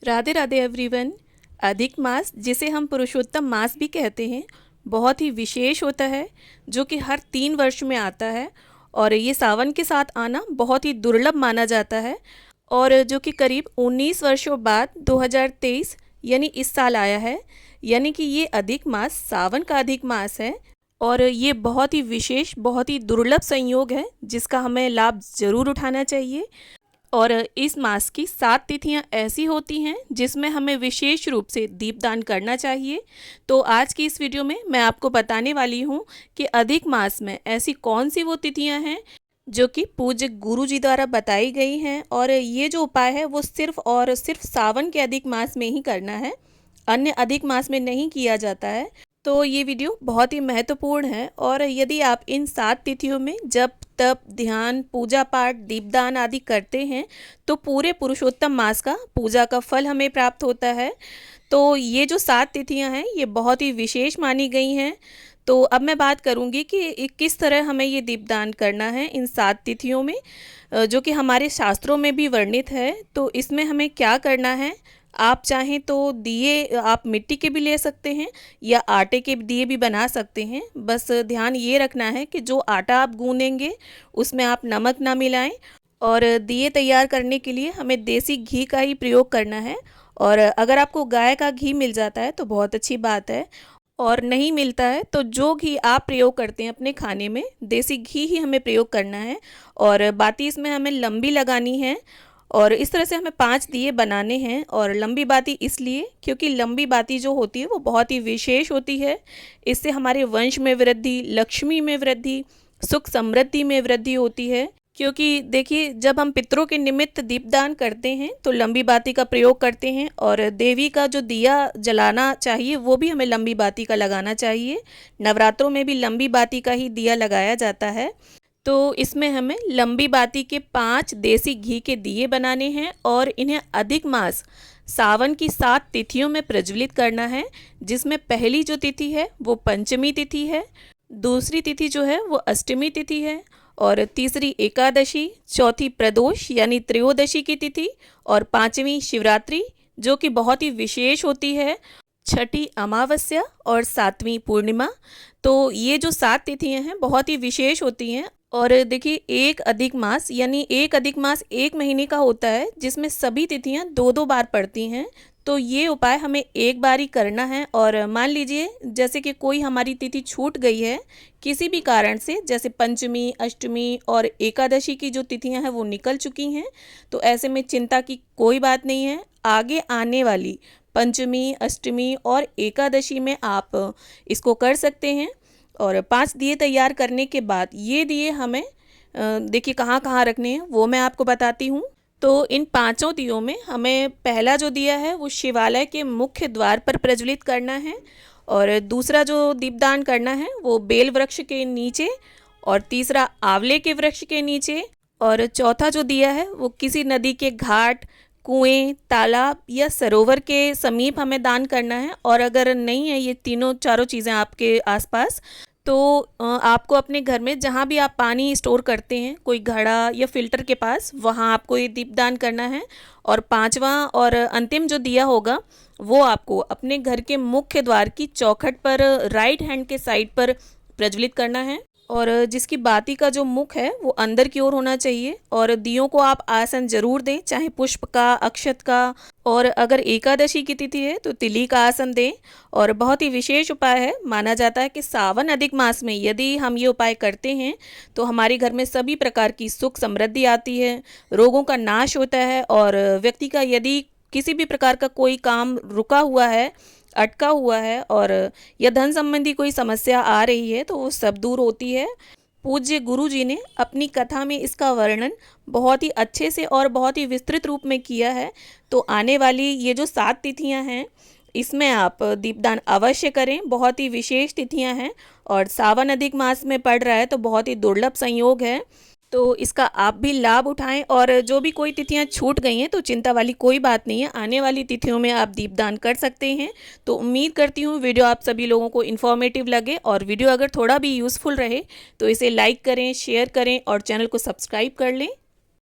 Radhe Radhe everyone. अधिक मास, जिसे हम पुरुषोत्तम मास भी कहते हैं, बहुत ही विशेष होता है, जो कि हर 3 वर्ष में आता है। और ये सावन के साथ आना बहुत ही दुर्लभ माना जाता है। और जो कि करीब 19 वर्षों बाद 2023 यानी इस साल आया है। यानी कि ये अधिक मास सावन का अधिक मास है। और ये बहुत ही विशेष, बहुत ही दुर्लभ संयोग है, जिसका हमें लाभ ज़रूर उठाना चाहिए। और इस मास की 7 तिथियां ऐसी होती हैं जिसमें हमें विशेष रूप से दीपदान करना चाहिए। तो आज की इस वीडियो में मैं आपको बताने वाली हूँ कि अधिक मास में ऐसी कौन सी वो तिथियां हैं जो कि पूज्य गुरु जी द्वारा बताई गई हैं। और ये जो उपाय है वो सिर्फ और सिर्फ सावन के अधिक मास में ही करना है, अन्य अधिक मास में नहीं किया जाता है। तो ये वीडियो बहुत ही महत्वपूर्ण है। और यदि आप इन 7 तिथियों में जप तप ध्यान पूजा पाठ दीपदान आदि करते हैं तो पूरे पुरुषोत्तम मास का पूजा का फल हमें प्राप्त होता है। तो ये जो 7 तिथियां हैं ये बहुत ही विशेष मानी गई हैं। तो अब मैं बात करूंगी कि किस तरह हमें ये दीपदान करना है इन 7 तिथियों में, जो कि हमारे शास्त्रों में भी वर्णित है। तो इसमें हमें क्या करना है, आप चाहें तो दिए आप मिट्टी के भी ले सकते हैं या आटे के दिए भी बना सकते हैं। बस ध्यान ये रखना है कि जो आटा आप गूंदेंगे उसमें आप नमक ना मिलाएं। और दिए तैयार करने के लिए हमें देसी घी का ही प्रयोग करना है। और अगर आपको गाय का घी मिल जाता है तो बहुत अच्छी बात है, और नहीं मिलता है तो जो घी आप प्रयोग करते हैं अपने खाने में, देसी घी ही हमें प्रयोग करना है। और बाती इसमें हमें लंबी लगानी है। और इस तरह से हमें 5 दिए बनाने हैं। और लंबी बाती इसलिए क्योंकि लंबी बाती जो होती है वो बहुत ही विशेष होती है। इससे हमारे वंश में वृद्धि, लक्ष्मी में वृद्धि, सुख समृद्धि में वृद्धि होती है। क्योंकि देखिए, जब हम पितरों के निमित्त दीपदान करते हैं तो लंबी बाती का प्रयोग करते हैं। और देवी का जो दिया जलाना चाहिए वो भी हमें लंबी बाती का लगाना चाहिए। नवरात्रों में भी लंबी बाती का ही दिया लगाया जाता है। तो इसमें हमें लंबी बाती के 5 देसी घी के दिए बनाने हैं और इन्हें अधिक मास सावन की 7 तिथियों में प्रज्वलित करना है। जिसमें पहली जो तिथि है वो पंचमी तिथि है, दूसरी तिथि जो है वो अष्टमी तिथि है, और तीसरी एकादशी, चौथी प्रदोष यानी त्रयोदशी की तिथि, और पांचवी शिवरात्रि जो कि बहुत ही विशेष होती है, छठी अमावस्या और 7वीं पूर्णिमा। तो ये जो 7 तिथियां हैं बहुत ही विशेष होती हैं। और देखिए, एक अधिक मास यानी एक अधिक मास 1 महीने का होता है जिसमें सभी तिथियां 2-2 बार पड़ती हैं। तो ये उपाय हमें एक बार ही करना है। और मान लीजिए जैसे कि कोई हमारी तिथि छूट गई है किसी भी कारण से, जैसे पंचमी, अष्टमी और एकादशी की जो तिथियां हैं वो निकल चुकी हैं, तो ऐसे में चिंता की कोई बात नहीं है। आगे आने वाली पंचमी, अष्टमी और एकादशी में आप इसको कर सकते हैं। और 5 दिए तैयार करने के बाद ये दिए हमें देखिए कहाँ कहाँ रखने हैं वो मैं आपको बताती हूँ। तो इन 5 दियों में हमें पहला जो दिया है वो शिवालय के मुख्य द्वार पर प्रज्वलित करना है। और दूसरा जो दीपदान करना है वो बेल वृक्ष के नीचे, और तीसरा आंवले के वृक्ष के नीचे, और चौथा जो दिया है वो किसी नदी के घाट, कुएं, तालाब या सरोवर के समीप हमें दान करना है। और अगर नहीं है ये तीनों चारों चीज़ें आपके आसपास, तो आपको अपने घर में जहाँ भी आप पानी स्टोर करते हैं, कोई घड़ा या फिल्टर के पास, वहाँ आपको ये दीपदान करना है। और 5वां और अंतिम जो दिया होगा वो आपको अपने घर के मुख्य द्वार की चौखट पर राइट हैंड के साइड पर प्रज्वलित करना है। और जिसकी बाती का जो मुख है वो अंदर की ओर होना चाहिए। और दियों को आप आसन जरूर दें, चाहे पुष्प का, अक्षत का, और अगर एकादशी की तिथि है तो तिली का आसन दें। और बहुत ही विशेष उपाय है, माना जाता है कि सावन अधिक मास में यदि हम ये उपाय करते हैं तो हमारे घर में सभी प्रकार की सुख समृद्धि आती है, रोगों का नाश होता है। और व्यक्ति का यदि किसी भी प्रकार का कोई काम रुका हुआ है, अटका हुआ है, और या धन संबंधी कोई समस्या आ रही है तो वो सब दूर होती है। पूज्य गुरु जी ने अपनी कथा में इसका वर्णन बहुत ही अच्छे से और बहुत ही विस्तृत रूप में किया है। तो आने वाली ये जो 7 तिथियां हैं इसमें आप दीपदान अवश्य करें। बहुत ही विशेष तिथियां हैं और सावन अधिक मास में पड़ रहा है तो बहुत ही दुर्लभ संयोग है। तो इसका आप भी लाभ उठाएं। और जो भी कोई तिथियां छूट गई हैं तो चिंता वाली कोई बात नहीं है, आने वाली तिथियों में आप दीपदान कर सकते हैं। तो उम्मीद करती हूँ वीडियो आप सभी लोगों को इन्फॉर्मेटिव लगे, और वीडियो अगर थोड़ा भी यूज़फुल रहे तो इसे लाइक करें, शेयर करें और चैनल को सब्सक्राइब कर लें।